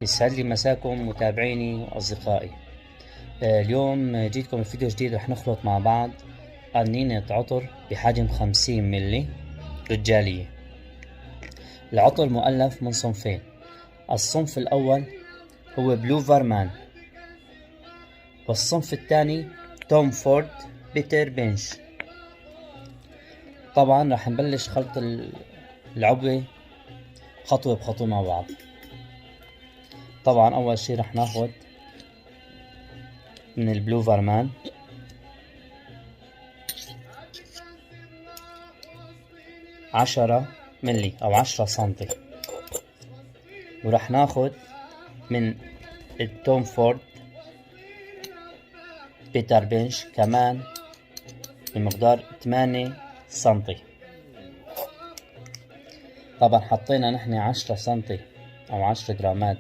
يسعد لي مساكم متابعيني وأصدقائي. اليوم جيتكم بفيديو جديد. رح نخلط مع بعض قنينة عطر بحجم 50 ملي رجالية. العطر مؤلف من صنفين. الصنف الأول هو بلو فارمان، والصنف الثاني توم فورد بيتر بنش. طبعا رح نبلش خلط العبوة خطوة بخطوة مع بعض. طبعا أول شي رح ناخد من البلو فارمان 10 ملي أو 10 سنتي، ورح ناخد من التوم فورد بيتر بنش كمان بمقدار 8 سنتي. طبعا حطينا نحن 10 سنتي أو 10 جرامات